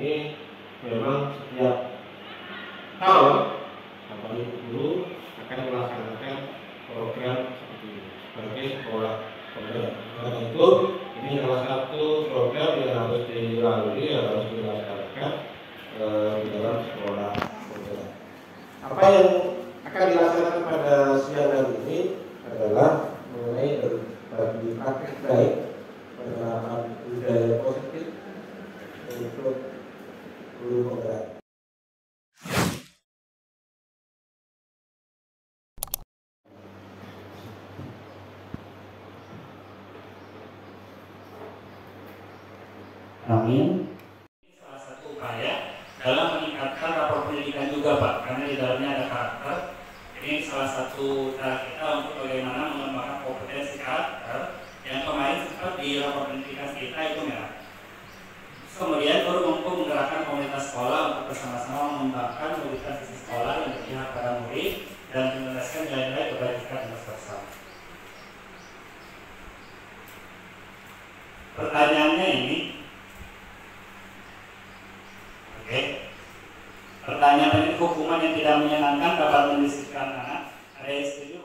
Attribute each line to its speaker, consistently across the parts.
Speaker 1: ini memang setiap tahun Bapak Ibu guru akan melaksanakan program seperti ini sebagai sekolah pembelajaran. Karena itu ini salah satu program yang harus dilalui, yang harus dilaksanakan di dalam sekolah pembelajaran. Apa yang akan dilaksanakan pada siang hari ini adalah mengenai berbagi praktik baik, penerapan budaya positif untuk guru penggerak.
Speaker 2: Amin. Ini salah satu upaya dalam meningkatkan rapor pendidikan juga Pak, karena di dalamnya ada karakter. Ini salah satu cara kita untuk bagaimana mengembangkan kompetensi karakter yang kemarin sempat di rapor pendidikan kita itu merah. Kemudian guru mampu menggerakkan komunitas sekolah untuk bersama-sama mengembangkan mobilitas sisi sekolah yang berpihak pada murid dan menjelaskan nilai-nilai kebajikan universal. Pertanyaannya ini, pertanyaan ini hukuman yang tidak menyenangkan dapat mendisiplinkan anak. Ada yang setuju?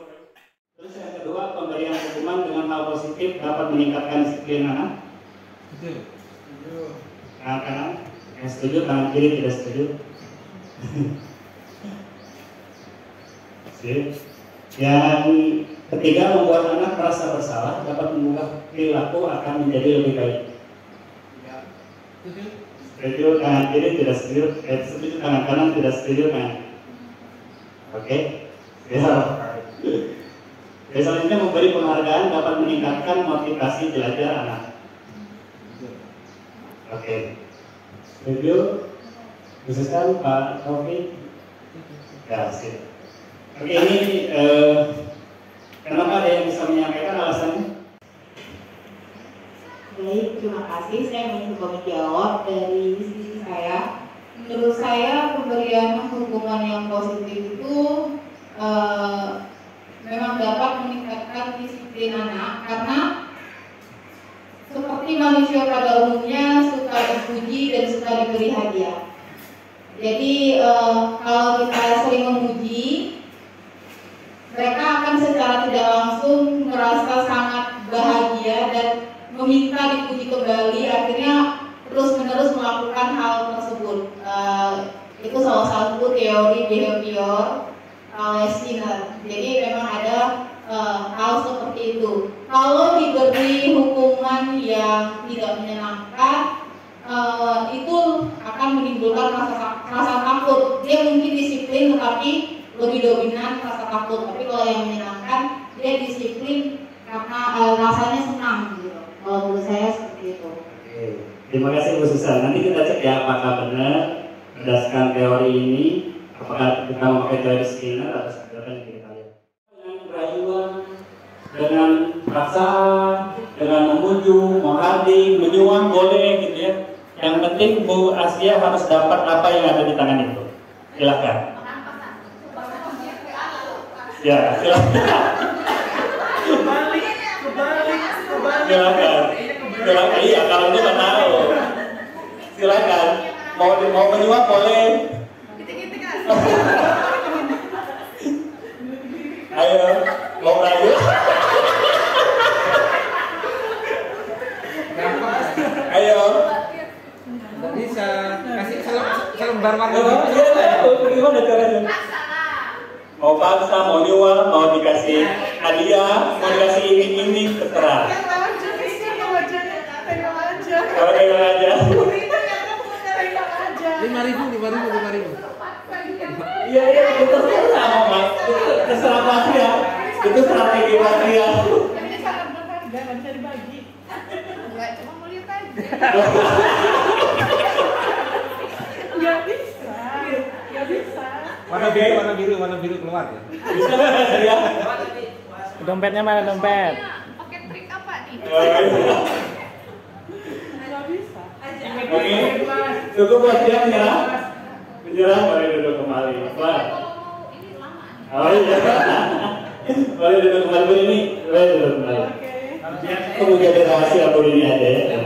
Speaker 2: Terus yang kedua, pemberian hukuman dengan hal positif dapat meningkatkan disiplin anak.
Speaker 3: Betul.
Speaker 2: Tangan kanan, yang setuju, tangan kiri tidak setuju. Yang ketiga, membuat anak merasa bersalah dapat mengubah perilaku akan menjadi lebih baik. Setuju tangan kiri, tidak setuju. Setuju tangan kanan, tidak setuju tangan. Oke. Selanjutnya, memberi penghargaan dapat meningkatkan motivasi belajar anak. Oke. Setuju? Khususkan Pak Taufik? Ya, sip. Oke, ini kenapa ada yang bisa menyampaikan alasannya?
Speaker 4: Baik, terima kasih. Saya ingin coba menjawab dari sisi saya. Menurut saya pemberian hukuman yang positif itu memang dapat meningkatkan disiplin anak karena seperti manusia pada umumnya suka dipuji dan suka diberi hadiah. Jadi kalau kita sering memuji, mereka akan secara tidak langsung merasa sangat bahagia dan meminta dipuji kembali, akhirnya terus-menerus melakukan hal tersebut. Itu salah satu teori behavior Skinner. Jadi memang ada hal seperti itu. Kalau diberi hukuman yang tidak menyenangkan, itu akan menimbulkan rasa takut. Dia mungkin disiplin tetapi lebih dominan rasa takut. Tapi kalau yang menyenangkan, dia disiplin karena rasanya senang gitu. Kalau menurut saya seperti itu.
Speaker 2: Oke. Terima kasih Bu Susan. Nanti kita cek ya apakah benar berdasarkan teori ini, apakah kita memakai teori Skinner atau sebenarnya yang kita lihat. Dengan kerayuan, dengan paksaan, dengan memuju, menghardik, menyuang boleh gitu ya. Yang penting Bu Asia harus dapat apa yang ada di tangan itu. Silakan. Ya, silakan. Silakan. Iya, kalau itu kan tahu. Silakan. Mau menyuap boleh. Ayo, mau merayu? Ayo.
Speaker 3: Nggak bisa. Kasih selembar warna.
Speaker 2: Gimana caranya? Mau paksa, mau nyuap, mau dikasih hadiah, mau dikasih iming-iming, terserah. Kalau pegang aja.
Speaker 3: 5.000.
Speaker 2: Iya, itu terserah mau mas. Terserah Mas ya. Itu strategi Mas ya.
Speaker 5: Ini sangat berharga, nggak bisa dibagi. Enggak, cuma mau lihat aja. Nggak bisa.
Speaker 3: Warna biru keluar ya.
Speaker 2: Bisa nggak ya?
Speaker 6: Dompetnya mana dompet?
Speaker 5: Pakai trik apa nih? Nggak bisa.
Speaker 2: Oke, cukup Mas ya menyerah. Menyerah, boleh duduk kembali. Wah.
Speaker 5: Ini lama.
Speaker 2: Oh iya. Boleh duduk kembali ini. Boleh duduk kembali. Kemudian rahasia Bu ini ada ya.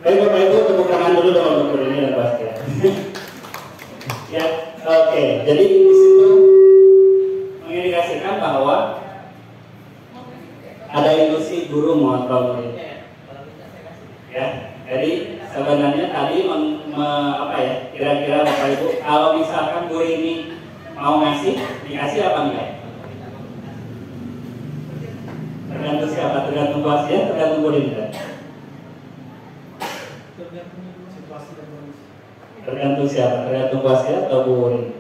Speaker 2: Baik Bapak Ibu, tepuk tangan dulu dong untuk guru ini dan Bastian. Ya, oke. Jadi di situ mengindikasikan bahwa ada ilusi guru mengontrol murid. Ya, jadi sebenarnya tadi kira-kira Bapak Ibu, kalau misalkan guru ini mau ngasih, dikasih apa enggak? Tergantung siapa, tergantung Bastian, tergantung guru ini. Tergantung siapa? Tergantung Bastian atau guru?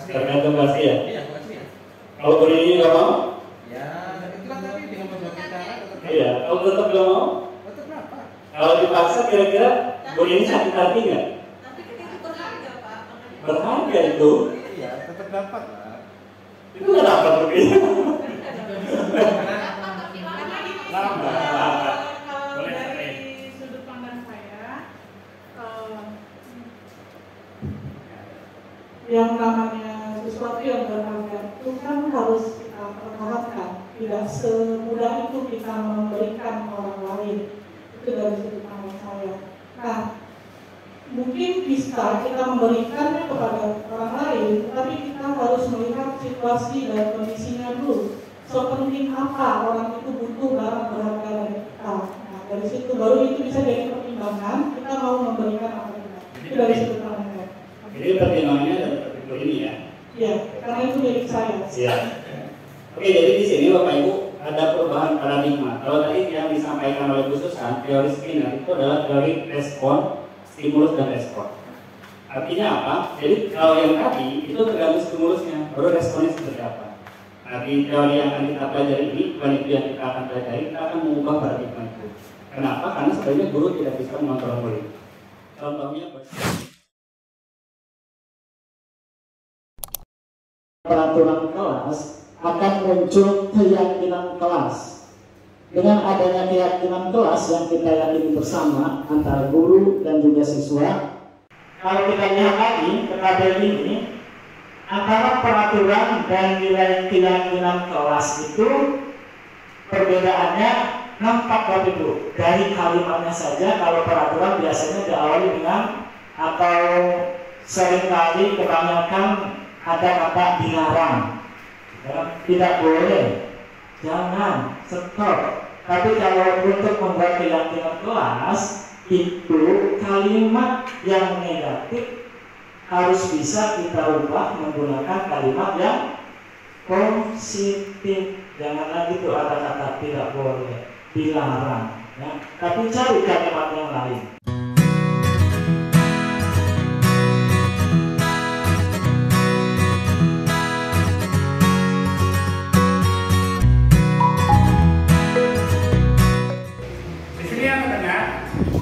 Speaker 2: Tergantung Bastian. Kalau guru ini nggak mau?
Speaker 3: Ya, itulah tadi dengan berbagai cara.
Speaker 2: Iya. Kalau tetap nggak mau?
Speaker 3: Tetap apa?
Speaker 2: Kalau dipaksa kira-kira guru ini sakit hati nggak?
Speaker 5: Tapi kan itu berharga, Pak.
Speaker 2: Berharga itu.
Speaker 3: Iya, tetap dapat lah.
Speaker 2: Itu nggak dapat begini.
Speaker 5: Lama.
Speaker 2: Lama.
Speaker 5: Kalau
Speaker 2: Boleh,
Speaker 5: dari
Speaker 2: boleh.
Speaker 5: sudut pandang saya, yang namanya sesuatu yang berharga itu kan harus kita pertahankan. Tidak semudah itu kita memberikan orang lain. Itu dari sudut pandang saya. Nah, mungkin bisa kita memberikannya kepada orang lain, tapi kita harus melihat situasi dan kondisinya dulu. Sepenting apa orang itu butuh barang berharga dari kita. Nah, dari situ baru itu bisa jadi pertimbangan kita mau memberikan apa tidak. Itu dari sudut pandang saya.
Speaker 2: Jadi pertimbangannya dari pertimbangan ini ya.
Speaker 5: Iya, karena itu milik saya.
Speaker 2: Siap. Oke, jadi di sini Bapak Ibu ada perubahan paradigma. Kalau tadi yang disampaikan oleh Bu Susan, teori Skinner itu adalah teori respon, stimulus dan respon. Artinya apa? Jadi kalau yang tadi itu tergantung stimulusnya, baru responnya seperti apa. Nah, di teori yang akan kita pelajari ini, bukan itu yang kita akan pelajari, kita akan mengubah paradigma itu. Kenapa? Karena sebenarnya guru tidak bisa mengontrol murid. Contohnya
Speaker 7: peraturan kelas akan muncul keyakinan kelas. Dengan adanya keyakinan kelas yang kita yakini bersama antara guru dan juga siswa, kalau kita lihat lagi ke tabel ini, antara peraturan dan nilai keyakinan kelas itu perbedaannya nampak Bapak Ibu. Dari kalimatnya saja, kalau peraturan biasanya diawali dengan atau seringkali kebanyakan ada kata dilarang, ya, tidak boleh, jangan, stop. Tapi kalau untuk membuat keyakinan kelas itu kalimat yang negatif harus bisa kita ubah menggunakan kalimat yang positif. Jangan lagi tuh ada kata tidak boleh, dilarang, ya. Tapi cari kalimat yang lain.
Speaker 2: di sini yang terdengar,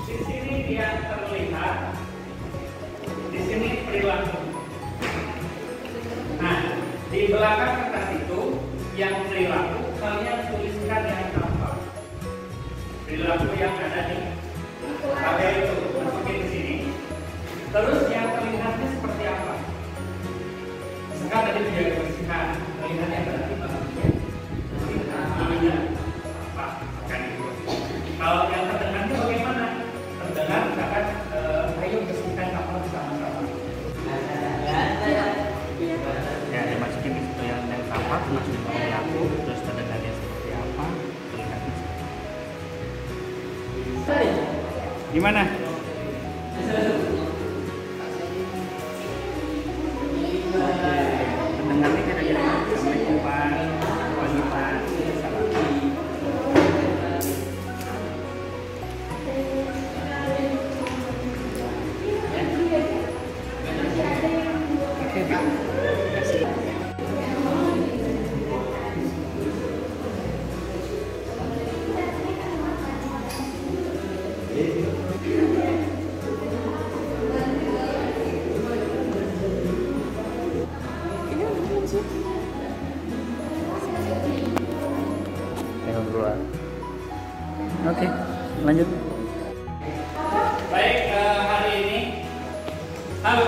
Speaker 2: di sini dia terlihat, di sini perilaku. Nah, di belakang kertas itu yang perilaku kalian tuliskan yang tampak. Perilaku yang ada di tabel itu masukin di sini. Terus yang terlihatnya seperti apa? Sekarang tadi sudah dibersihkan, terlihatnya berarti bagusnya. Namanya apa? Akan itu. Kalau yang terdengarnya bagaimana? Terdengar misalkan, ayo bersihkan kapal bersama-sama. Ya, dimasukin di situ yang tampak, masukin perilaku, terus terdengarnya seperti apa, terlihatnya seperti apa. Gimana? Terdengarnya kira-kira sampai jumpa pagi Pak. Salam. Tengok keluar. Oke, lanjut. Baik, hari ini, halo.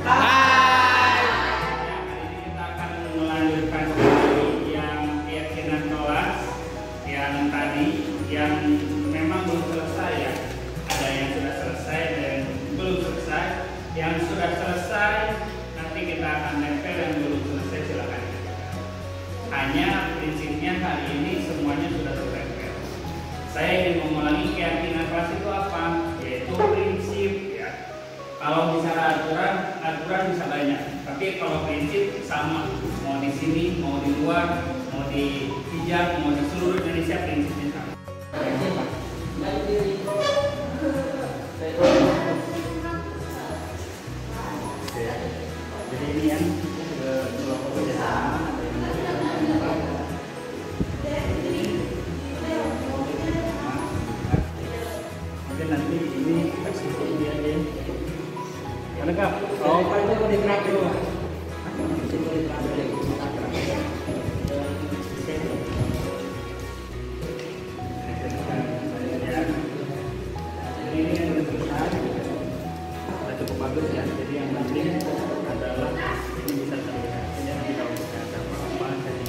Speaker 2: Hai. Ya, hari ini kita akan melanjutkan kembali yang keyakinan kelas yang tadi prinsipnya hari ini semuanya sudah tertempel. Saya ingin mengulangi keyakinan kelas itu apa? Yaitu prinsip ya. Kalau bicara aturan bisa banyak. Tapi kalau prinsip sama. Mau di sini, mau di luar, mau di Hijab, mau di seluruh Indonesia prinsipnya sama. Jadi ini yang kelompok kerjasama. Mungkin nanti ini kasih dia deh. Mana kak? Oh, pak itu mau dikerak dulu. Ini yang besar, cukup bagus ya. Jadi yang penting adalah ini bisa terlihat. Ini nanti kalau misalnya ada apa-apa jadi.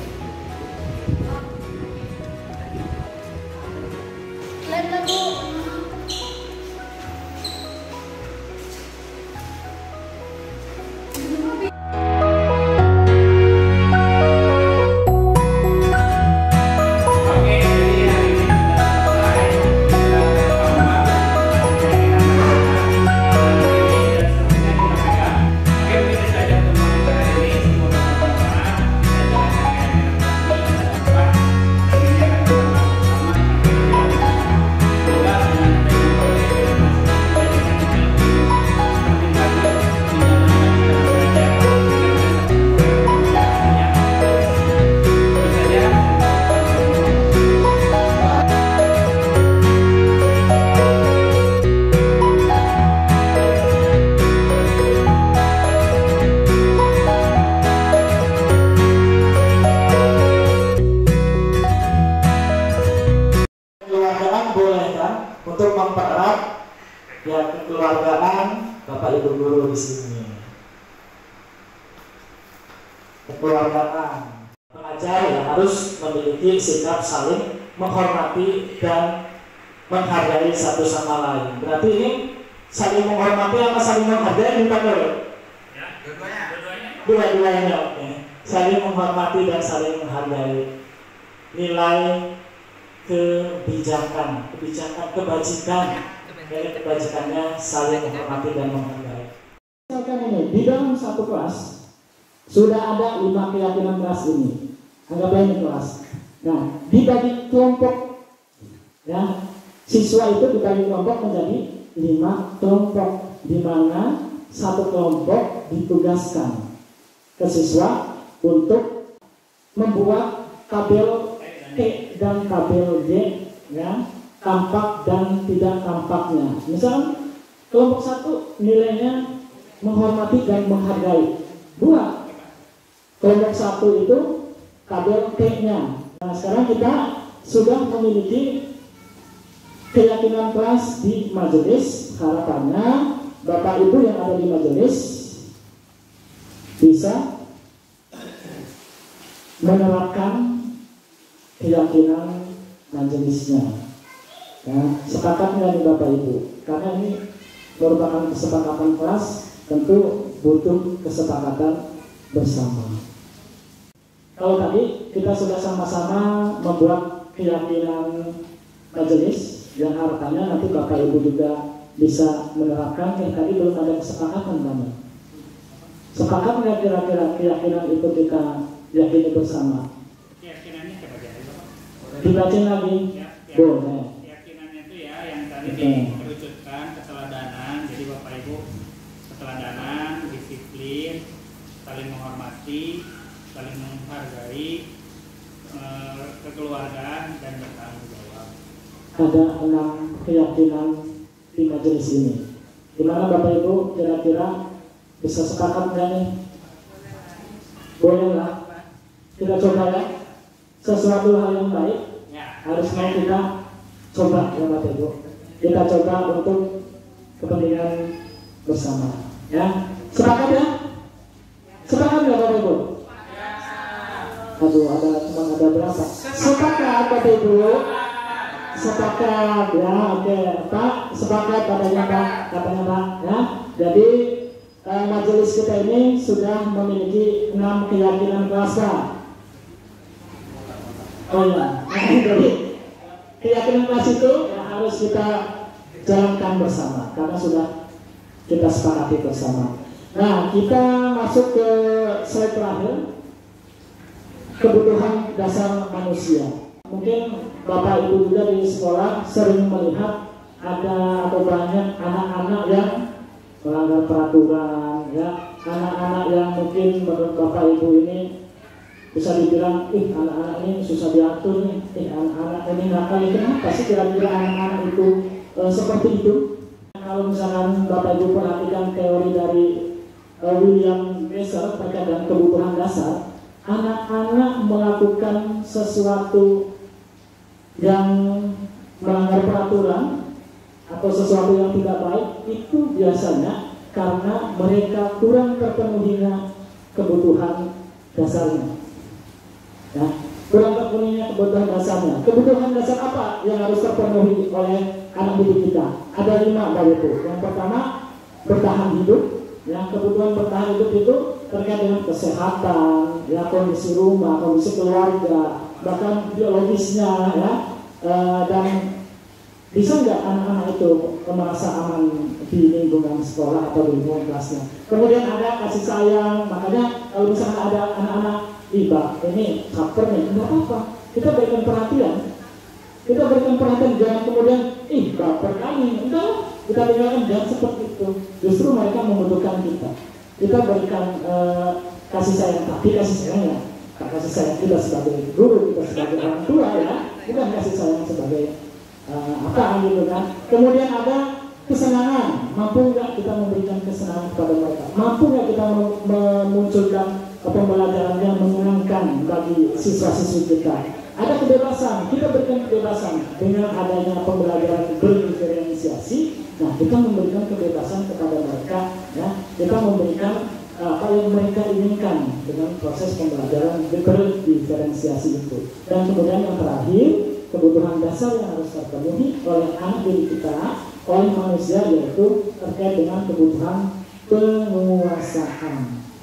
Speaker 7: untuk mempererat ya kekeluargaan Bapak Ibu guru di sini. Kekeluargaan pengajar ya harus memiliki sikap saling menghormati dan menghargai satu sama lain. Berarti ini saling menghormati apa saling menghargai bukan dulu?
Speaker 2: Ya,
Speaker 7: Dua-duanya, oke. Saling menghormati dan saling menghargai. Nilai kebajikan, dari kebajikannya saling menghormati dan menghargai. Misalkan ini di dalam satu kelas sudah ada 5 keyakinan kelas ini. Anggaplah ini kelas. Nah, dibagi kelompok, ya siswa itu dibagi kelompok menjadi 5 kelompok, di mana satu kelompok ditugaskan ke siswa untuk membuat tabel T dan tabel Y, ya, tampak dan tidak tampaknya. Misal kelompok 1 nilainya menghormati dan menghargai. 2, kelompok 1 itu tabel T-nya. Nah, sekarang kita sudah memiliki keyakinan kelas di majelis. Harapannya Bapak Ibu yang ada di majelis bisa menerapkan keyakinan majelisnya. Ya, sepakat dengan Bapak Ibu, karena ini merupakan kesepakatan kelas, tentu butuh kesepakatan bersama. Kalau tadi kita sudah sama-sama membuat keyakinan majelis, yang harapannya nanti Bapak Ibu juga bisa menerapkan. Yang tadi belum ada kesepakatan kamu. Sepakat nggak kira-kira keyakinan itu kita yakini bersama?
Speaker 2: Keyakinannya coba jadi Bapak.
Speaker 7: Dibaca lagi,
Speaker 2: Ya,
Speaker 7: boleh.
Speaker 2: keyakinannya itu ya yang tadi
Speaker 7: Oke.
Speaker 2: dikerucutkan keteladanan. Jadi Bapak Ibu keteladanan, disiplin, saling menghormati, saling menghargai, kekeluargaan dan bertanggung jawab.
Speaker 7: Ada 6 keyakinan di majelis ini. Gimana Bapak Ibu kira-kira bisa sepakat nggak nih? Boleh lah. Kita coba ya. Sesuatu hal yang baik
Speaker 2: Ya.
Speaker 7: harus mau kita coba ya Bapak Ibu. Kita coba untuk kepentingan bersama. Ya. Sepakat ya? Sepakat nggak Bapak Ibu? Aduh, ada berapa? Sepakat Bapak Ibu? Sepakat ya, oke Pak, sepakat katanya Pak, ya. Jadi majelis kita ini sudah memiliki 6 keyakinan kelas Pak. Oh ya, jadi keyakinan kelas itu ya, harus kita jalankan bersama karena sudah kita sepakati bersama. Nah, kita masuk ke slide terakhir, kebutuhan dasar manusia. Mungkin Bapak Ibu juga di sekolah sering melihat ada atau banyak anak-anak yang melanggar peraturan, ya, anak-anak yang mungkin menurut Bapak Ibu ini bisa dibilang, anak-anak ini susah diatur nih, anak-anak ini nakal, kenapa sih kira-kira anak-anak itu seperti itu? Kalau misalkan Bapak Ibu perhatikan teori dari William Glasser terkait dengan kebutuhan dasar, anak-anak melakukan sesuatu yang melanggar peraturan atau sesuatu yang tidak baik itu biasanya karena mereka kurang terpenuhinya kebutuhan dasarnya. Ya, kurang terpenuhinya kebutuhan dasarnya. Kebutuhan dasar apa yang harus terpenuhi oleh anak didik kita? Ada 5 Bapak Ibu. Yang pertama, bertahan hidup. Ya, kebutuhan bertahan hidup itu terkait dengan kesehatan, ya, kondisi rumah, kondisi keluarga, bahkan biologisnya, ya, dan bisa nggak anak-anak itu merasa aman di lingkungan sekolah atau di lingkungan kelasnya. Kemudian ada kasih sayang, makanya kalau misalnya ada anak-anak tiba ini caper nih, nggak apa-apa, kita berikan perhatian, jangan kemudian baper kali, enggak, kita tinggalkan, jangan seperti itu. Justru mereka membutuhkan kita berikan kasih sayang, tapi kasih sayangnya kasih sayang kita sebagai guru, kita sebagai orang tua, ya, bukan kasih sayang sebagai apa gitu kan. Kemudian ada kesenangan, mampu nggak kita memberikan kesenangan kepada mereka, mampu nggak kita memunculkan pembelajaran yang menyenangkan bagi siswa-siswi kita. Ada kebebasan, kita berikan kebebasan dengan adanya pembelajaran berdiferensiasi. Nah, kita memberikan kebebasan kepada mereka, ya, kita memberikan apa yang mereka inginkan dengan proses pembelajaran berdiferensiasi itu. Dan kemudian yang terakhir, kebutuhan dasar yang harus terpenuhi oleh anak didik kita, oleh manusia, yaitu terkait dengan kebutuhan penguasaan,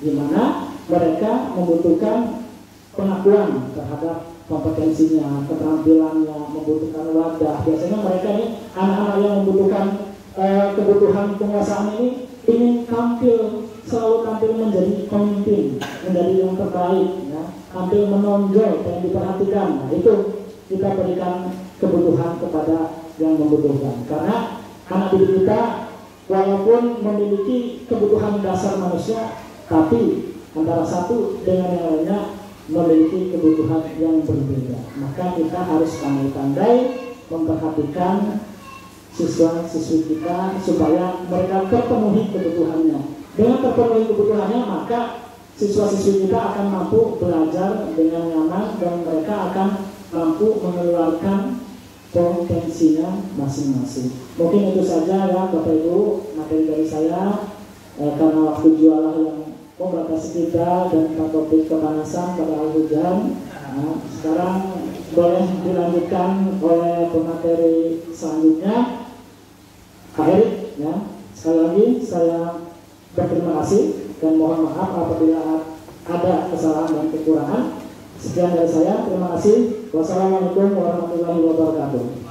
Speaker 7: di mana mereka membutuhkan pengakuan terhadap kompetensinya, keterampilannya, membutuhkan wadah. Biasanya mereka ini anak-anak yang membutuhkan kebutuhan penguasaan ini ingin selalu tampil menjadi pemimpin, menjadi yang terbaik, ya, tampil menonjol, yang diperhatikan. Nah, itu kita berikan kebutuhan kepada yang membutuhkan. Karena anak didik kita walaupun memiliki kebutuhan dasar manusia, tapi antara satu dengan yang lainnya memiliki kebutuhan yang berbeda. Maka kita harus pandai-pandai memperhatikan siswa-siswi kita supaya mereka terpenuhi kebutuhannya. Dengan terpenuhi kebutuhannya, maka siswa-siswi kita akan mampu belajar dengan nyaman dan mereka akan mampu mengeluarkan potensinya masing-masing. Mungkin itu saja, ya Bapak Ibu, materi dari saya. Karena waktu jualan yang membatasi kita dan topik kepanasan pada awal hujan. Nah, sekarang boleh dilanjutkan oleh pemateri selanjutnya, Pak Erik. Ya, sekali lagi saya berterima kasih dan mohon maaf apabila ada kesalahan dan kekurangan. Sekian dari saya, terima kasih. Wassalamualaikum warahmatullahi wabarakatuh.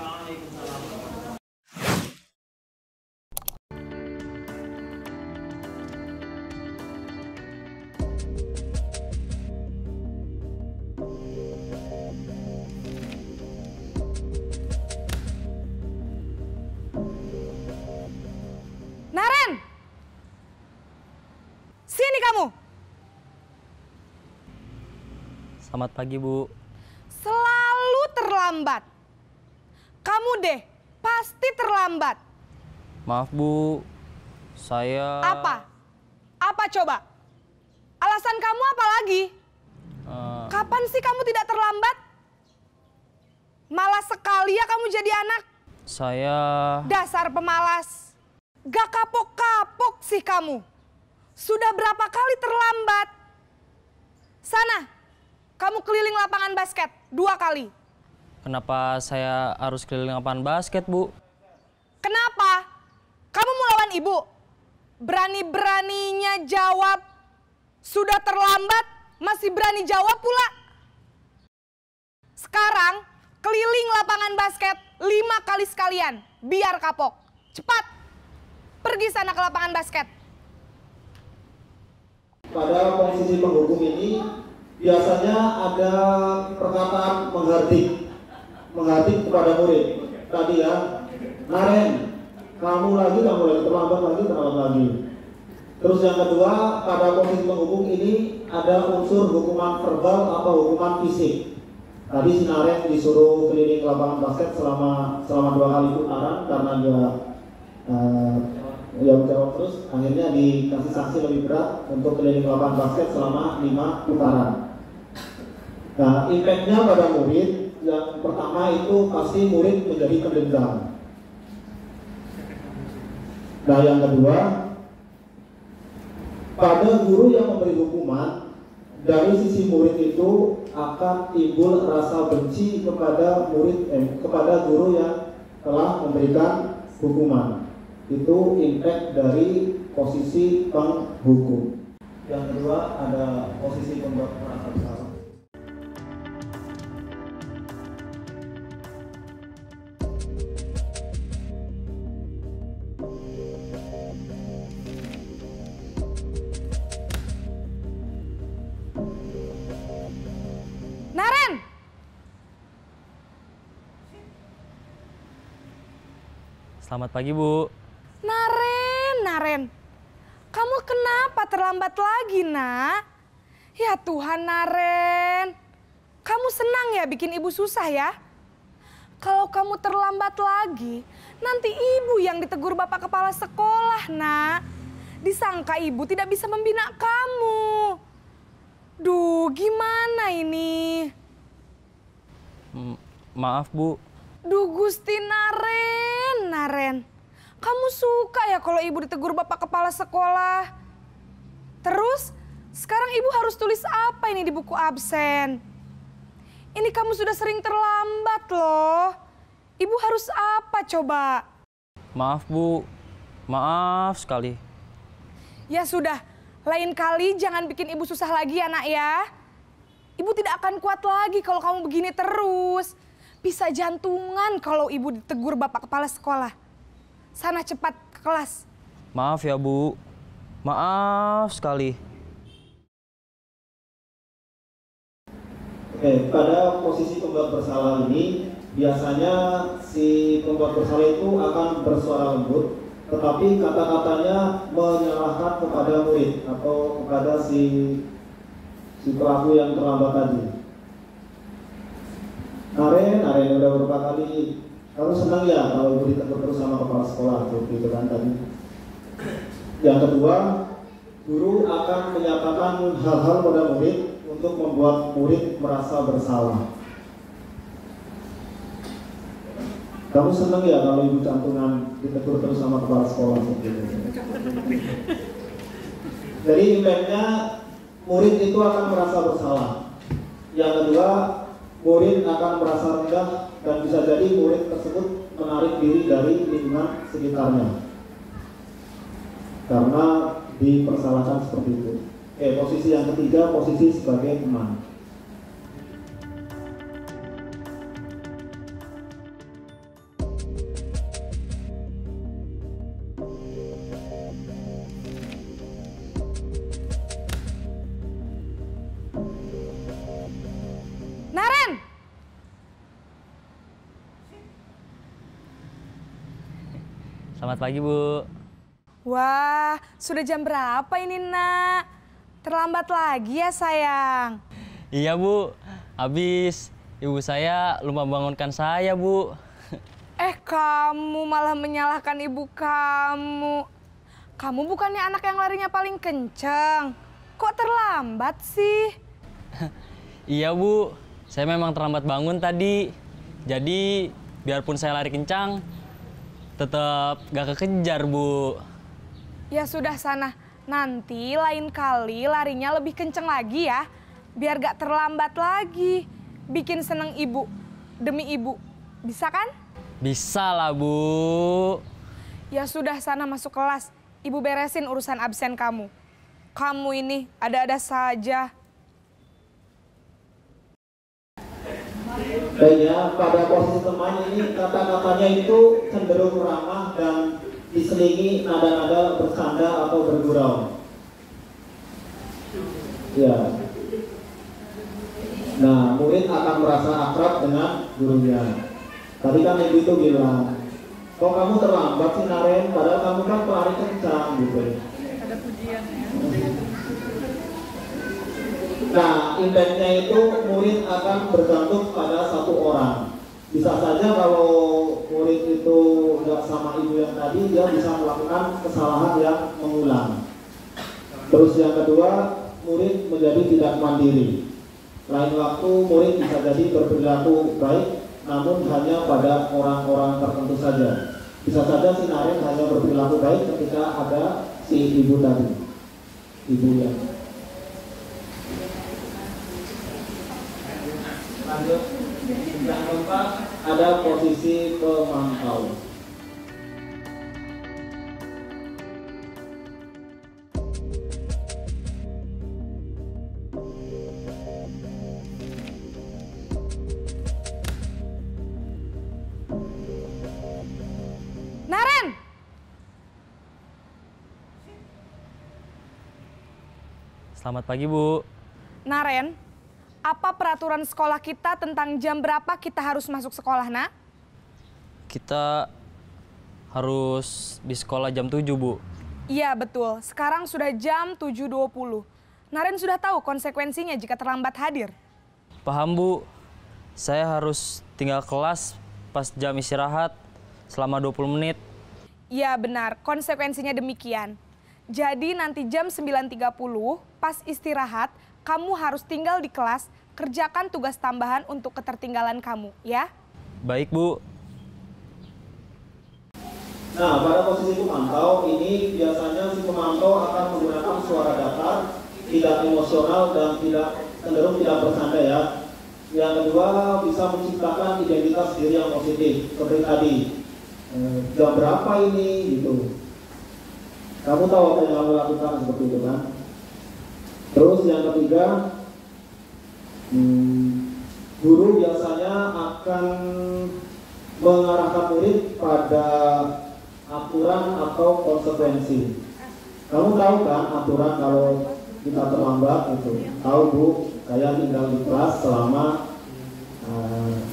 Speaker 8: Naren! Sini kamu!
Speaker 6: Selamat pagi, Bu.
Speaker 8: Selalu terlambat. Kamu deh, pasti terlambat.
Speaker 6: Maaf, Bu. Saya...
Speaker 8: Apa? Apa coba? Alasan kamu apa lagi? Kapan sih kamu tidak terlambat? Malas sekali ya kamu jadi anak.
Speaker 6: Saya...
Speaker 8: Dasar pemalas. Gak kapok-kapok sih kamu. Sudah berapa kali terlambat? Sana, kamu keliling lapangan basket 2 kali.
Speaker 6: Kenapa saya harus keliling lapangan basket, Bu?
Speaker 8: Kenapa? Kamu mau lawan ibu? Berani-beraninya jawab. Sudah terlambat, masih berani jawab pula. Sekarang keliling lapangan basket 5 kali sekalian, biar kapok. Cepat, pergi sana ke lapangan basket.
Speaker 9: Pada posisi penghukum ini biasanya ada perkataan menghardik kepada murid. Tadi ya, Naren, kamu lagi terlambat lagi. Terus yang kedua, pada posisi penghukum ini ada unsur hukuman verbal atau hukuman fisik. Tadi si Naren disuruh keliling lapangan basket selama 2 kali putaran karena dia menjawab terus, akhirnya dikasih sanksi lebih berat untuk keliling lapangan basket selama 5 putaran. Nah, impact-nya pada murid yang pertama itu pasti murid menjadi pendendam. Nah, yang kedua, pada guru yang memberi hukuman, dari sisi murid itu akan timbul rasa benci kepada kepada guru yang telah memberikan hukuman. Itu impact dari posisi penghukum. Yang kedua ada posisi pembuat merasa bersalah.
Speaker 8: Naren!
Speaker 6: Selamat pagi, Bu.
Speaker 8: Naren, kamu kenapa terlambat lagi, Nak? Ya Tuhan, Naren. Kamu senang ya bikin ibu susah ya? Kalau kamu terlambat lagi, nanti ibu yang ditegur bapak kepala sekolah, Nak. Disangka ibu tidak bisa membina kamu. Duh, gimana ini?
Speaker 6: Maaf, Bu.
Speaker 8: Duh, Gusti Naren. Kamu suka ya kalau ibu ditegur bapak kepala sekolah? Terus, sekarang ibu harus tulis apa ini di buku absen? Ini kamu sudah sering terlambat loh. Ibu harus apa coba?
Speaker 6: Maaf, Bu. Maaf sekali.
Speaker 8: Ya sudah, lain kali jangan bikin ibu susah lagi ya, Nak ya. Ibu tidak akan kuat lagi kalau kamu begini terus. Bisa jantungan kalau ibu ditegur bapak kepala sekolah. Sana cepat ke kelas.
Speaker 6: Maaf ya, Bu. Maaf sekali.
Speaker 9: Oke, pada posisi pembuat bersalah ini, biasanya si pembuat bersalah itu akan bersuara lembut, tetapi kata-katanya menyalahkan kepada murid atau kepada si pelaku yang terlambat tadi. Naren udah beberapa kali. Kamu senang ya kalau ibu ditegur terus sama kepala sekolah gitu kan tadi. Yang kedua, guru akan menyatakan hal-hal pada murid untuk membuat murid merasa bersalah. Kamu senang ya kalau ibu cantungan ditegur terus sama kepala sekolah gitu. Jadi impactnya murid itu akan merasa bersalah. Yang kedua, murid akan merasa rendah dan bisa jadi murid tersebut menarik diri dari lingkungan sekitarnya karena dipersalahkan seperti itu. Posisi yang ketiga, posisi sebagai teman.
Speaker 6: Selamat pagi, Bu.
Speaker 8: Wah, sudah jam berapa ini, Nak? Terlambat lagi ya, sayang?
Speaker 6: Iya, Bu. Habis ibu saya lupa bangunkan saya, Bu.
Speaker 8: Kamu malah menyalahkan ibu kamu. Kamu bukannya anak yang larinya paling kenceng. Kok terlambat sih?
Speaker 6: Iya, Bu. Saya memang terlambat bangun tadi. Jadi, biarpun saya lari kencang, tetap gak kekejar, Bu.
Speaker 8: Ya sudah sana, nanti lain kali larinya lebih kenceng lagi ya. Biar gak terlambat lagi. Bikin seneng ibu, demi ibu. Bisa kan?
Speaker 6: Bisa lah, Bu.
Speaker 8: Ya sudah sana masuk kelas. Ibu beresin urusan absen kamu. Kamu ini ada-ada saja.
Speaker 9: Baik ya, pada posisi teman ini kata-katanya itu cenderung ramah dan diselingi nada-nada bercanda atau bergurau. Ya. Nah, murid akan merasa akrab dengan gurunya. Tadi kan ibu itu bilang, kok kamu terlambat sih Naren, padahal kamu kan pelari kencang gitu.
Speaker 8: Ada pujian ya.
Speaker 9: Nah, impactnya itu murid akan bergantung pada satu orang. Bisa saja kalau murid itu nggak sama ibu yang tadi, dia bisa melakukan kesalahan yang mengulang. Terus yang kedua, murid menjadi tidak mandiri. Lain waktu murid bisa jadi berperilaku baik, namun hanya pada orang-orang tertentu saja. Bisa saja si Naren hanya berperilaku baik ketika ada si ibu tadi, ibu yang. Lanjut, yang keempat ada posisi pemantau.
Speaker 8: Naren!
Speaker 6: Selamat pagi, Bu.
Speaker 8: Naren, apa peraturan sekolah kita tentang jam berapa kita harus masuk sekolah, nak?
Speaker 6: Kita harus di sekolah jam 7, Bu.
Speaker 8: Iya, betul. Sekarang sudah jam 7.20. Naren sudah tahu konsekuensinya jika terlambat hadir.
Speaker 6: Paham, Bu. Saya harus tinggal kelas pas jam istirahat selama 20 menit.
Speaker 8: Iya, benar. Konsekuensinya demikian. Jadi nanti jam 9.30 pas istirahat, kamu harus tinggal di kelas, kerjakan tugas tambahan untuk ketertinggalan kamu, ya?
Speaker 6: Baik, Bu.
Speaker 9: Nah, pada posisi pemantau ini biasanya si pemantau akan menggunakan suara datar, tidak emosional dan cenderung tidak bercanda ya. Yang kedua bisa menciptakan identitas diri yang positif seperti tadi. Jam berapa ini gitu. Kamu tahu apa yang kamu lakukan seperti itu kan? Terus yang ketiga, guru biasanya akan mengarahkan murid pada aturan atau konsekuensi. Kamu tahu kan aturan kalau kita terlambat gitu? Tahu Bu, saya tinggal di kelas selama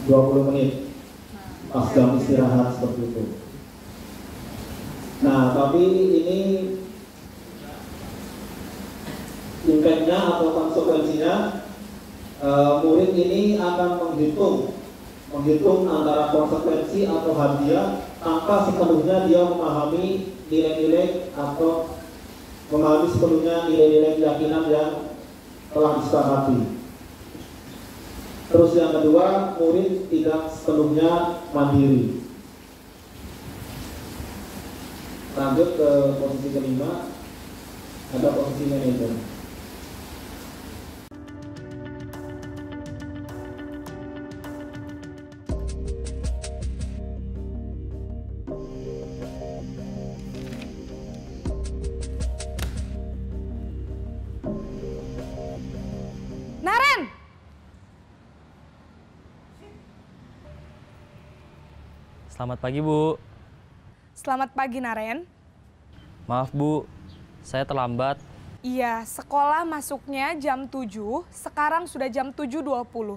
Speaker 9: 20 menit pas jam istirahat seperti itu. Nah, tapi ini impactnya atau konsekuensinya, murid ini akan menghitung antara konsekuensi atau hadiah tanpa sepenuhnya dia memahami nilai-nilai atau memahami sepenuhnya nilai-nilai keyakinan yang telah disepakati. Terus yang kedua, murid tidak sepenuhnya mandiri. Lanjut ke posisi kelima, ada posisi manajer.
Speaker 8: Naren!
Speaker 6: Selamat pagi, Bu.
Speaker 8: Selamat pagi, Naren.
Speaker 6: Maaf, Bu. Saya terlambat.
Speaker 8: Iya, sekolah masuknya jam 7, sekarang sudah jam 7.20.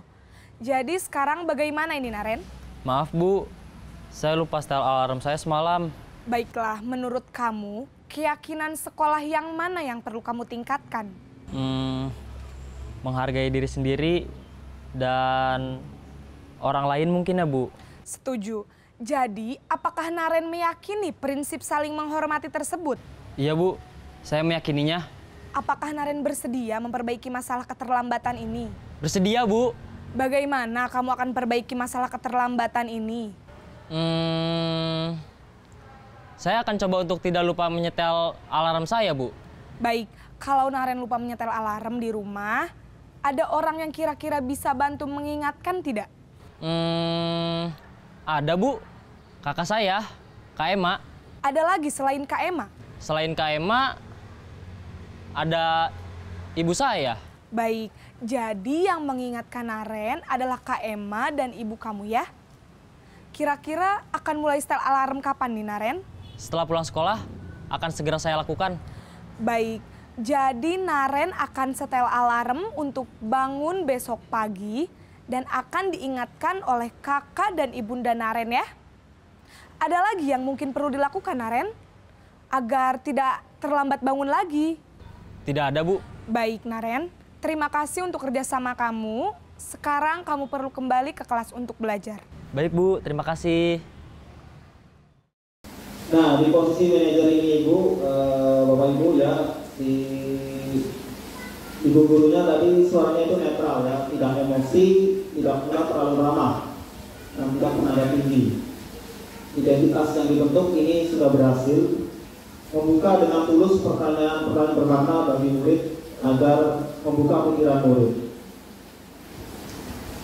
Speaker 8: Jadi sekarang bagaimana ini, Naren?
Speaker 6: Maaf, Bu. Saya lupa setel alarm saya semalam.
Speaker 8: Baiklah, menurut kamu, keyakinan sekolah yang mana yang perlu kamu tingkatkan?
Speaker 6: Menghargai diri sendiri dan orang lain mungkin ya, Bu.
Speaker 8: Setuju. Jadi, apakah Naren meyakini prinsip saling menghormati tersebut?
Speaker 6: Iya, Bu. Saya meyakininya.
Speaker 8: Apakah Naren bersedia memperbaiki masalah keterlambatan ini?
Speaker 6: Bersedia, Bu.
Speaker 8: Bagaimana kamu akan perbaiki masalah keterlambatan ini?
Speaker 6: Saya akan coba untuk tidak lupa menyetel alarm saya, Bu.
Speaker 8: Baik, kalau Naren lupa menyetel alarm di rumah, ada orang yang kira-kira bisa bantu mengingatkan tidak?
Speaker 6: Ada, Bu. Kakak saya, Kak Ema.
Speaker 8: Ada lagi selain Kak Ema?
Speaker 6: Selain Kak Ema, ada ibu saya.
Speaker 8: Baik, Jadi yang mengingatkan Naren adalah Kak Emma dan ibu kamu ya? Kira-kira akan mulai setel alarm kapan nih Naren?
Speaker 6: Setelah pulang sekolah, akan segera saya lakukan.
Speaker 8: Baik, jadi Naren akan setel alarm untuk bangun besok pagi dan akan diingatkan oleh kakak dan ibunda Naren ya. Ada lagi yang mungkin perlu dilakukan Naren? Agar tidak terlambat bangun lagi.
Speaker 6: Tidak ada, Bu.
Speaker 8: Baik Naren, terima kasih untuk kerjasama kamu. Sekarang kamu perlu kembali ke kelas untuk belajar.
Speaker 6: Baik, Bu. Terima kasih.
Speaker 9: Nah, di posisi manajer ini Ibu, Bapak Ibu ya, Ibu gurunya tadi suaranya itu netral ya, tidak emosi, tidak pula terlalu ramah, dan tidak menada tinggi. Identitas yang dibentuk ini sudah berhasil membuka dengan tulus pertanyaan-pertanyaan bermakna bagi murid agar membuka pikiran murid.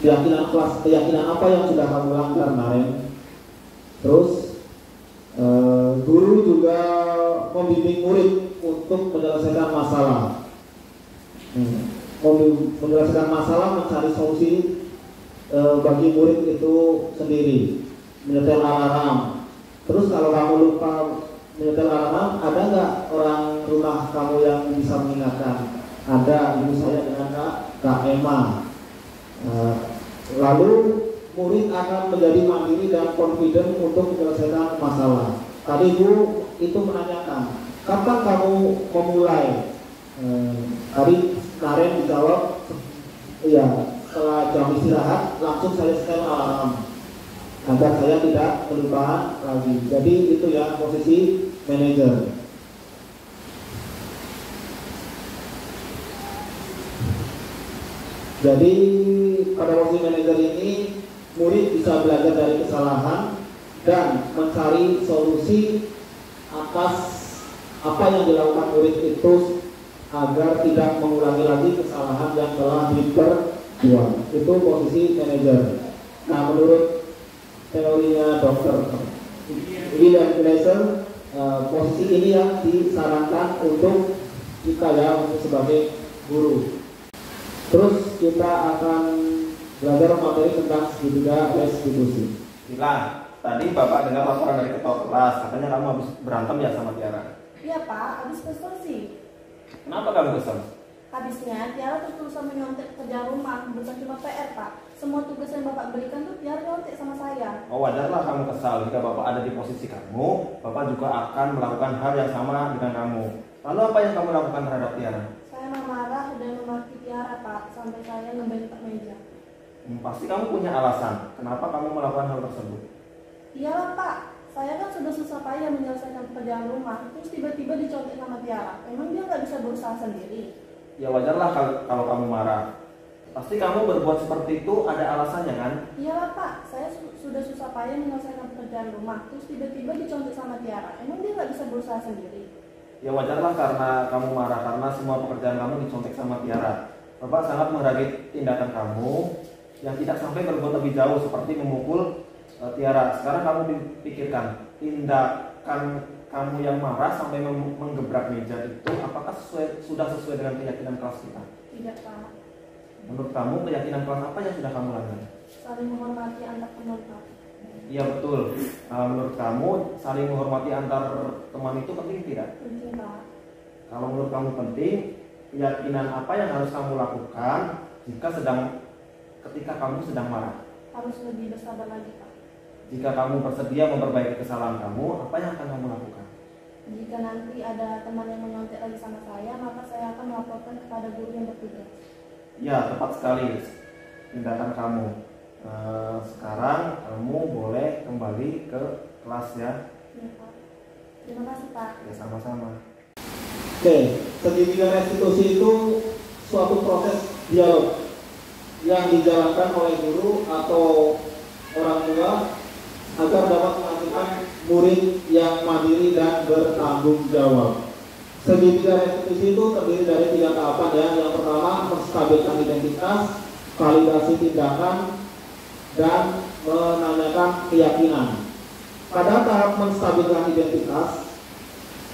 Speaker 9: Keyakinan apa yang sudah kamu langgar kemarin? Terus guru juga membimbing murid untuk menyelesaikan masalah. Menyelesaikan masalah, mencari solusi bagi murid itu sendiri. Menyetel alarm. Terus kalau kamu lupa menyetel alarm, ada nggak orang rumah kamu yang bisa mengingatkan? Ada, ibu saya dengan Kak Emma. Lalu murid akan menjadi mandiri dan confident untuk menyelesaikan masalah. Tadi Bu itu menanyakan, kapan kamu memulai? Tadi Naren dijawab, iya, setelah jam istirahat langsung saya setel alarm agar saya tidak kelupaan lagi. Jadi itu ya posisi manajer. Jadi pada posisi manajer ini murid bisa belajar dari kesalahan dan mencari solusi atas apa yang dilakukan murid itu agar tidak mengulangi lagi kesalahan yang telah diperbuat. Itu posisi manajer. Nah, menurut teorinya Dr. William Gleiser, posisi ini yang disarankan untuk kita ya, untuk sebagai guru. Terus kita akan belajar materi tentang segitiga restitusi.
Speaker 1: Bila tadi Bapak dengar laporan dari ketua kelas, katanya kamu habis berantem ya sama Tiara?
Speaker 5: Iya Pak, habis kesel sih.
Speaker 1: Kenapa kamu kesel?
Speaker 5: Habisnya Tiara terus-terusan menyontek kerja rumah, bukan cuma PR Pak. Semua tugas yang Bapak berikan tuh Tiara nyontek sama saya.
Speaker 1: Oh, wajarlah kamu kesal. Jika Bapak ada di posisi kamu, Bapak juga akan melakukan hal yang sama dengan kamu. Lalu apa yang kamu lakukan terhadap Tiara?
Speaker 5: Saya marah dan memaki Tiara Pak, sampai saya ngebentak meja.
Speaker 1: Pasti kamu punya alasan kenapa kamu melakukan hal tersebut.
Speaker 5: Iyalah Pak, saya kan sudah susah payah menyelesaikan pekerjaan rumah, terus tiba-tiba dicontek sama Tiara. Emang dia nggak bisa berusaha sendiri?
Speaker 1: Ya wajarlah kalau kamu marah. Pasti kamu berbuat seperti itu ada alasannya kan?
Speaker 5: Iyalah Pak, saya sudah susah payah menyelesaikan pekerjaan rumah, terus tiba-tiba dicontek sama Tiara. Emang dia nggak bisa berusaha sendiri?
Speaker 1: Ya wajarlah karena kamu marah karena semua pekerjaan kamu dicontek sama Tiara. Bapak sangat menghargai tindakan kamu yang tidak sampai berbuat lebih jauh seperti memukul Tiara. Sekarang kamu pikirkan tindakan kamu yang marah sampai menggebrak meja itu apakah sudah sesuai dengan keyakinan kelas kita?
Speaker 5: Tidak Pak.
Speaker 1: Menurut kamu keyakinan kelas apa yang sudah kamu langgar?
Speaker 5: Saling menghormati antar teman Pak.
Speaker 1: Iya betul. Menurut kamu saling menghormati antar teman itu penting tidak?
Speaker 5: Penting Pak.
Speaker 1: Kalau menurut kamu penting, keyakinan apa yang harus kamu lakukan ketika kamu sedang marah?
Speaker 5: Harus lebih bersabar lagi Pak.
Speaker 1: Jika kamu bersedia memperbaiki kesalahan kamu, apa yang akan kamu lakukan?
Speaker 5: Jika nanti ada teman yang menyontek lagi sama saya, maka saya akan melaporkan kepada guru yang bertugas.
Speaker 1: Ya, tepat sekali tindakan kamu. Sekarang kamu boleh kembali ke kelas ya.
Speaker 5: Ya Pak. Terima kasih Pak.
Speaker 1: Ya, sama-sama.
Speaker 9: Oke, segitiga restitusi itu suatu proses dialog yang dijalankan oleh guru atau orang tua agar dapat menghasilkan murid yang mandiri dan bertanggung jawab. Segitiga restitusi itu terdiri dari 3 tahapan ya. Yang pertama, menstabilkan identitas, validasi tindakan, dan menanyakan keyakinan. Pada tahap menstabilkan identitas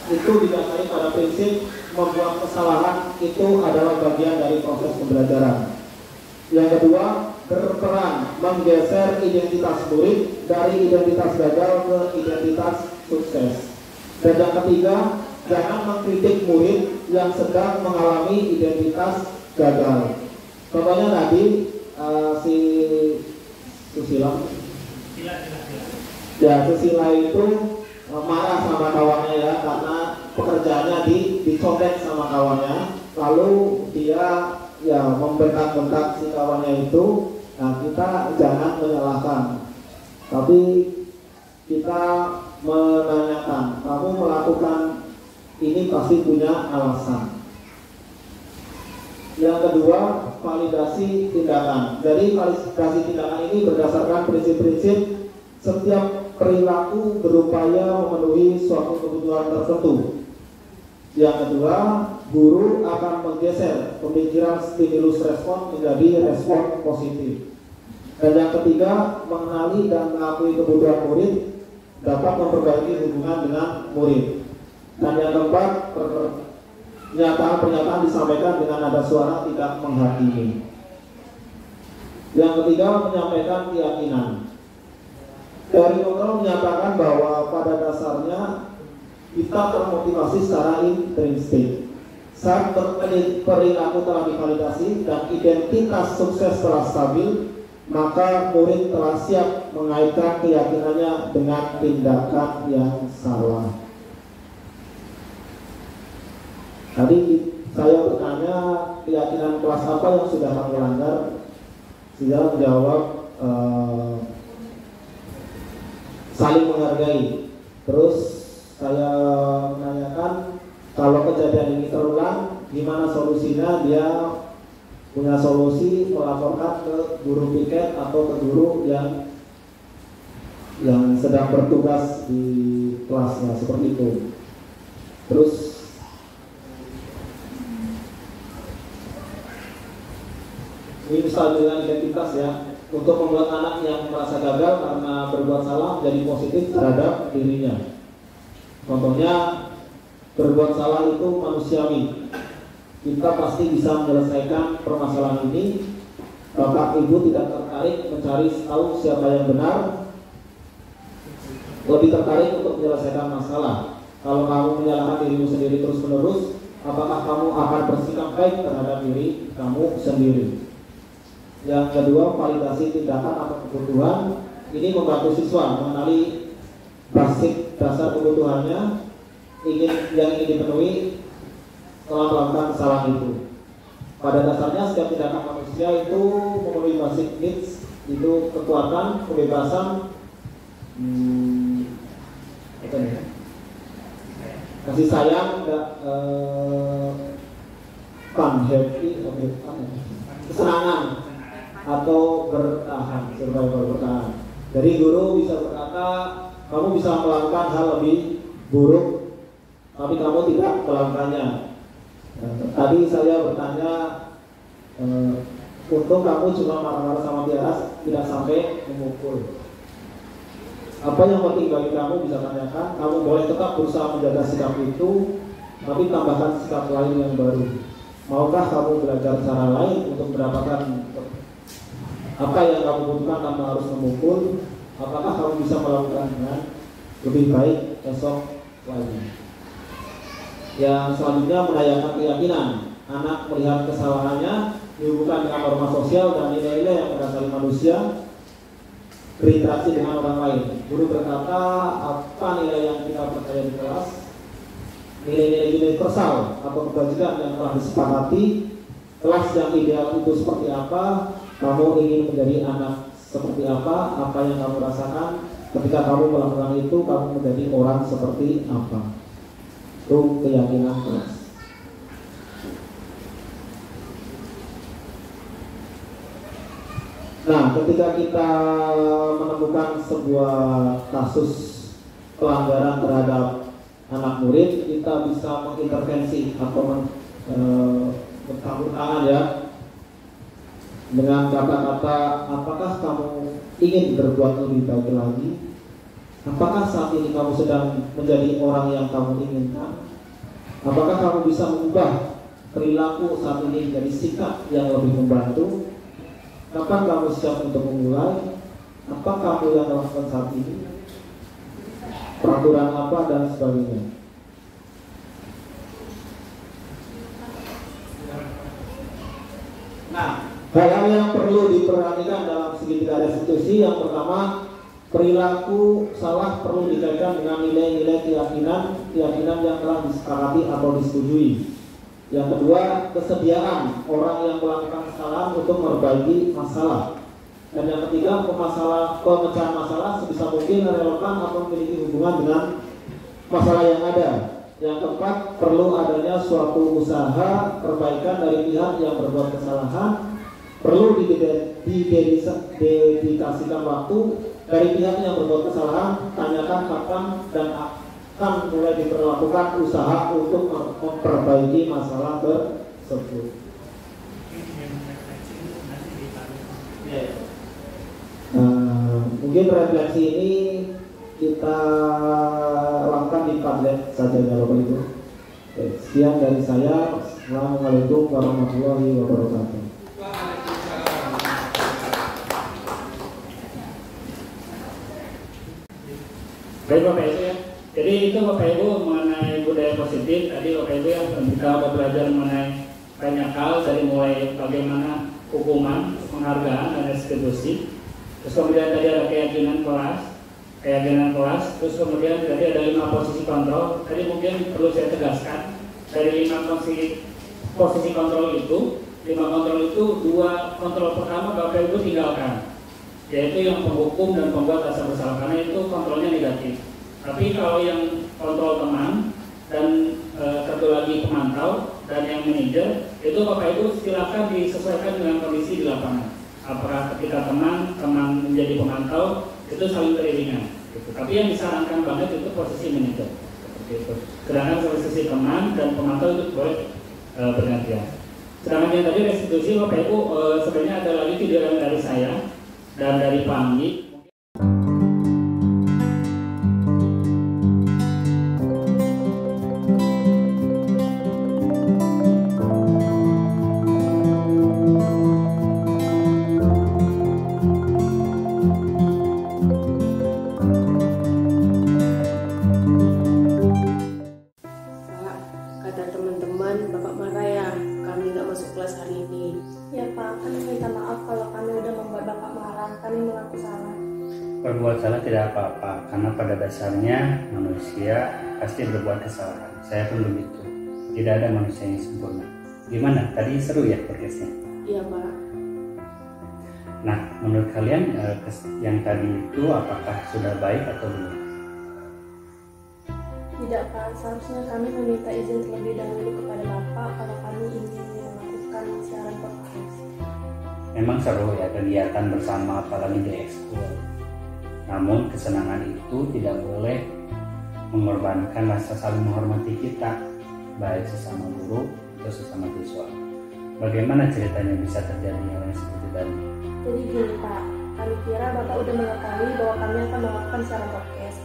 Speaker 9: itu didasari pada prinsip membuat kesalahan itu adalah bagian dari proses pembelajaran. Yang kedua, berperan menggeser identitas murid dari identitas gagal ke identitas sukses. Dan yang ketiga, jangan mengkritik murid yang sedang mengalami identitas gagal. Contohnya tadi si Susila. Ya, Susila itu marah sama kawannya ya karena pekerjaannya dicontek sama kawannya. Lalu dia ya membentak-bentak si kawannya itu. Nah, kita jangan menyalahkan, tapi kita menanyakan, kamu melakukan ini pasti punya alasan. Yang kedua, validasi tindakan. Jadi validasi tindakan ini berdasarkan prinsip-prinsip setiap perilaku berupaya memenuhi suatu kebutuhan tertentu. Yang kedua, guru akan menggeser pemikiran stimulus respon menjadi respon positif. Dan yang ketiga, mengenali dan mengakui kebutuhan murid dapat memperbaiki hubungan dengan murid. Dan yang keempat, pernyataan disampaikan dengan nada suara tidak menghakimi. Yang ketiga, menyampaikan keyakinan. Teori kontrol menyatakan bahwa pada dasarnya kita termotivasi secara intrinsik. Saat perilaku telah divalidasi dan identitas sukses telah stabil, maka murid telah siap mengaitkan keyakinannya dengan tindakan yang salah. Tadi saya bertanya keyakinan kelas apa yang sudah kamu langgar. Sudah menjawab saling menghargai. Terus saya menanyakan kalau kejadian ini terulang, gimana solusinya? Dia punya solusi melaporkan ke guru piket atau ke guru yang sedang bertugas di kelasnya, seperti itu. Terus ini bisa dengan identitas ya, untuk membuat anak yang merasa gagal karena berbuat salah menjadi positif terhadap dirinya. Contohnya, berbuat salah itu manusiawi. Kita pasti bisa menyelesaikan permasalahan ini. Bapak Ibu tidak tertarik mencari tahu siapa yang benar, lebih tertarik untuk menyelesaikan masalah. Kalau kamu menyalahkan dirimu sendiri terus-menerus, apakah kamu akan bersikap baik terhadap diri kamu sendiri? Yang kedua, validasi tindakan atau kebutuhan. Ini membantu siswa mengenali basic dasar kebutuhannya yang ingin dipenuhi setelah melakukan kesalahan itu. Pada dasarnya setiap tindakan manusia itu memenuhi basic needs, itu kekuatan, kebebasan, kasih sayang, kesenangan atau bertahan, bertahan. Jadi guru bisa berkata, kamu bisa melakukan hal lebih buruk, tapi kamu tidak melakukannya. Tadi saya bertanya, untung kamu cuma marah-marah sama dia, tidak sampai memukul. Apa yang penting bagi kamu bisa tanyakan. Kamu boleh tetap berusaha menjaga sikap itu, tapi tambahkan sikap lain yang baru. Maukah kamu belajar cara lain untuk mendapatkan apa yang kamu butuhkan tanpa harus memukul? Apakah kamu bisa melakukannya lebih baik esok lagi? Yang selanjutnya, menanyakan keyakinan. Anak melihat kesalahannya dihubungkan dengan norma sosial dan nilai-nilai yang mendasari manusia, berinteraksi dengan orang lain. Guru berkata, apa nilai yang kita percaya di kelas? Nilai-nilai universal atau kebajikan yang telah disepakati. Kelas yang ideal itu seperti apa? Kamu ingin menjadi anak seperti apa? Apa yang kamu rasakan ketika kamu melakukan itu? Kamu menjadi orang seperti apa? Itu keyakinan kelas. Nah, ketika kita menemukan sebuah kasus pelanggaran terhadap anak murid, kita bisa mengintervensi atau bercampur tangan ya, dengan kata-kata, apakah kamu ingin berbuat lebih baik lagi? Apakah saat ini kamu sedang menjadi orang yang kamu inginkan? Apakah kamu bisa mengubah perilaku saat ini menjadi sikap yang lebih membantu? Kapan kamu siap untuk memulai? Apa kamu yang lakukan saat ini? Peraturan apa dan sebagainya. Nah, hal-hal yang perlu diperhatikan dalam segitiga restitusi, yang pertama, perilaku salah perlu dikaitkan dengan nilai-nilai keyakinan yang telah disepakati atau disetujui. Yang kedua, kesediaan orang yang melakukan kesalahan untuk memperbaiki masalah. Dan yang ketiga, pemecahan masalah sebisa mungkin relevan atau memiliki hubungan dengan masalah yang ada. Yang keempat, perlu adanya suatu usaha perbaikan dari pihak yang berbuat kesalahan. Perlu didedikasikan waktu dari pihak yang berbuat kesalahan. Tanyakan kapan dan akan mulai diperlakukan usaha untuk memperbaiki masalah tersebut. Mungkin refleksi ini kita lakukan di Padlet saja ya Bapak Ibu. Sekian dari saya. Assalamualaikum warahmatullahi wabarakatuh.
Speaker 2: Baik Bapak Ibu ya. Jadi itu Bapak Ibu mengenai budaya positif. Tadi Bapak Ibu yang kita sudah belajar mengenai banyak hal, dari mulai bagaimana hukuman, penghargaan dan restitusi. Terus kemudian tadi ada keyakinan kelas, terus kemudian tadi ada 5 posisi kontrol. Tadi mungkin perlu saya tegaskan, dari 5 posisi kontrol itu, 5 kontrol itu 2 kontrol pertama Bapak Ibu tinggalkan, yaitu yang penghukum dan pembuat rasa bersalah, karena itu kontrolnya negatif. Tapi kalau yang kontrol teman dan satu lagi pemantau dan yang manajer, itu Bapak Ibu silakan disesuaikan dengan kondisi di lapangan. Apakah ketika teman menjadi pemantau itu saling beriringan gitu. Tapi yang disarankan banget itu posisi manajer seperti itu. Sedangkan posisi teman dan pemantau itu boleh bergantian. Sedangkan yang tadi restitusi Bapak Ibu, sebenarnya ada lagi video dari saya dan dari Pak Andi.
Speaker 10: Berbuat salah tidak apa-apa, karena pada dasarnya manusia pasti berbuat kesalahan. Saya pun begitu. Tidak ada manusia yang sempurna. Gimana? Tadi seru ya podcastnya?
Speaker 5: Iya Pak.
Speaker 10: Nah, menurut kalian yang tadi itu apakah sudah baik atau belum?
Speaker 5: Tidak Pak, seharusnya kami meminta izin terlebih dahulu kepada Bapak kalau kami ingin melakukan siaran podcast.
Speaker 10: Memang seru ya kegiatan bersama, apalagi di ekskul. Namun kesenangan itu tidak boleh mengorbankan rasa saling menghormati kita, baik sesama guru atau sesama siswa. Bagaimana ceritanya bisa terjadi hal yang seperti tadi?
Speaker 5: Jadi gini Pak, kami kira Bapak udah mengetahui bahwa kami akan melakukan siaran podcast.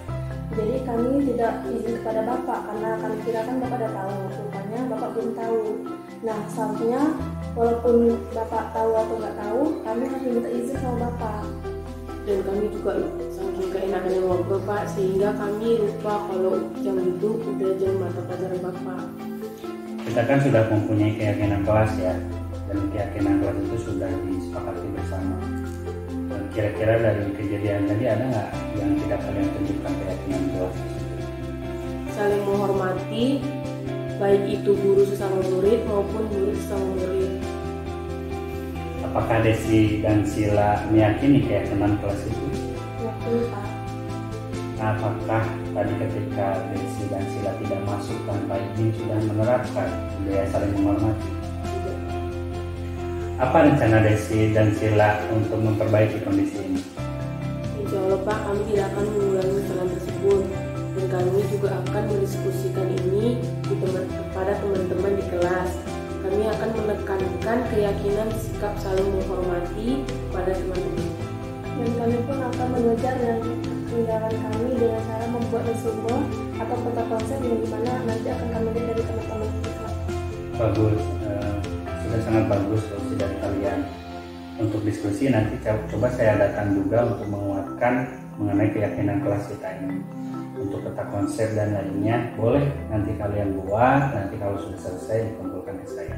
Speaker 5: Jadi kami tidak izin kepada Bapak karena kami kira kan Bapak udah tahu. Rupanya Bapak belum tahu. Nah seharusnya walaupun Bapak tahu atau nggak tahu, kami harus minta izin sama Bapak.
Speaker 11: Dan kami juga saking keenakannya ngobrol Pak, sehingga kami lupa kalau jam itu udah jam mata pelajaran Bapak.
Speaker 10: Kita kan sudah mempunyai keyakinan kelas ya, dan keyakinan kelas itu sudah disepakati bersama. Dan kira-kira dari kejadian tadi ada nggak yang tidak kalian tunjukkan keyakinan kelas?
Speaker 11: Saling menghormati, baik itu guru sesama murid maupun guru sesama murid.
Speaker 10: Apakah Desi dan Sila meyakini keyakinan kelas itu?
Speaker 5: Yakini Pak.
Speaker 10: Nah, apakah tadi ketika Desi dan Sila tidak masuk tanpa izin sudah menerapkan budaya saling menghormati? Apa rencana Desi dan Sila untuk memperbaiki kondisi ini?
Speaker 11: Insya Allah Pak, kami tidak akan mengulangi kesalahan tersebut. Dan kami juga akan mendiskusikan ini kepada teman-teman di kelas. Kami akan menekankan keyakinan sikap saling menghormati pada teman-teman.
Speaker 5: Dan kami pun akan mengejar dan ketinggalan kami dengan cara membuat resume atau peta konsep yang dimana nanti akan kami lihat dari teman-teman kita.
Speaker 10: Bagus, sudah sangat bagus dari kalian. untuk diskusi nanti coba saya datang juga untuk menguatkan mengenai keyakinan kelas kita ini. Untuk peta konsep dan lainnya boleh nanti kalian buat, nanti kalau sudah selesai dikumpulkan ke saya.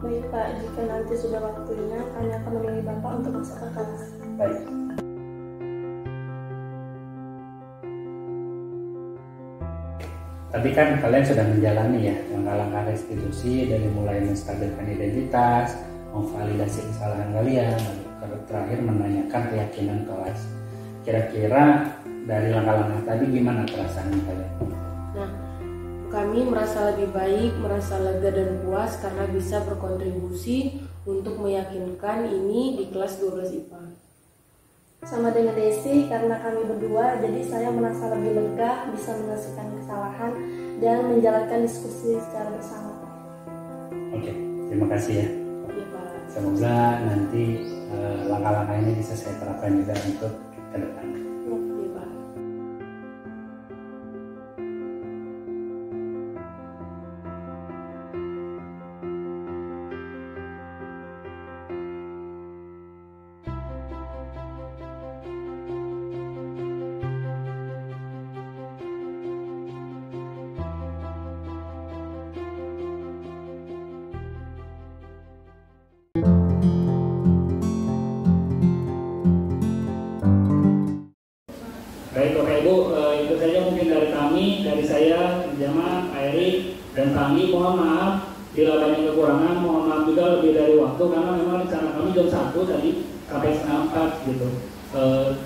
Speaker 11: Baik Pak, jika nanti sudah waktunya kami akan menemui Bapak untuk masuk ke kelas.
Speaker 10: Baik. Tapi kan kalian sudah menjalani ya langkah-langkah restitusi dari mulai menstabilkan identitas, memvalidasi kesalahan kalian, lalu terakhir menanyakan keyakinan kelas. Kira-kira dari langkah-langkah tadi gimana perasaan kalian?
Speaker 11: Nah, kami merasa lebih baik, merasa lega dan puas karena bisa berkontribusi untuk meyakinkan ini di kelas 12 IPA.
Speaker 12: Sama dengan Desi, karena kami berdua, jadi saya merasa lebih lega, bisa menyelesaikan kesalahan dan menjalankan diskusi secara bersama.
Speaker 10: Oke, terima kasih ya.
Speaker 11: Iya Pak.
Speaker 10: Semoga nanti langkah-langkah ini bisa saya terapkan juga untuk ke depan.
Speaker 11: Iya Pak.
Speaker 2: Baik Bapak Ibu, itu saja mungkin dari kami, dari saya, Jama, Pak Eri, dan kami. Mohon maaf bila banyak kekurangan, mohon maaf juga lebih dari waktu karena memang rencana kami jam 1 tadi sampai setengah 4 gitu.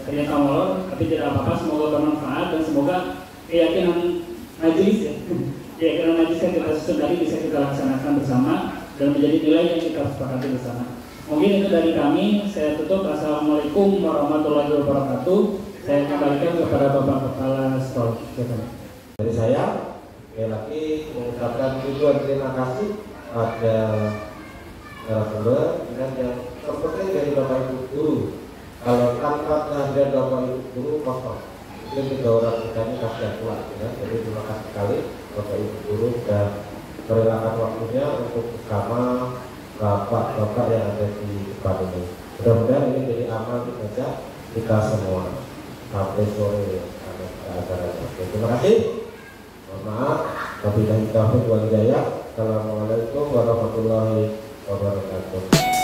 Speaker 2: Ternyata molor, tapi tidak apa-apa, semoga bermanfaat dan semoga keyakinan majelis ya, keyakinan majelis yang kita susun tadi bisa kita laksanakan bersama dan menjadi nilai yang kita sepakati bersama. Mungkin itu dari kami, saya tutup. Assalamualaikum warahmatullahi wabarakatuh. Saya kembalikan kepada Bapak Kepala Sekolah.
Speaker 1: Dari saya, sekali lagi mengucapkan tujuan terima kasih pada narasumber dan yang terpenting dari Bapak Ibu Guru. Kalau tanpa kehadiran Bapak Ibu Guru kosong, mungkin 3 orang kita ini kasihan pula. Ya. Jadi terima kasih sekali Bapak Ibu Guru sudah merelakan waktunya untuk bersama Bapak-Bapak yang ada di depan ini. Mudah-mudahan ini jadi amal kita semua. Sampai sore acaranya. Terima kasih. Mohon maaf. Wabillahi taufiq wal hidayah. Assalamualaikum warahmatullahi wabarakatuh.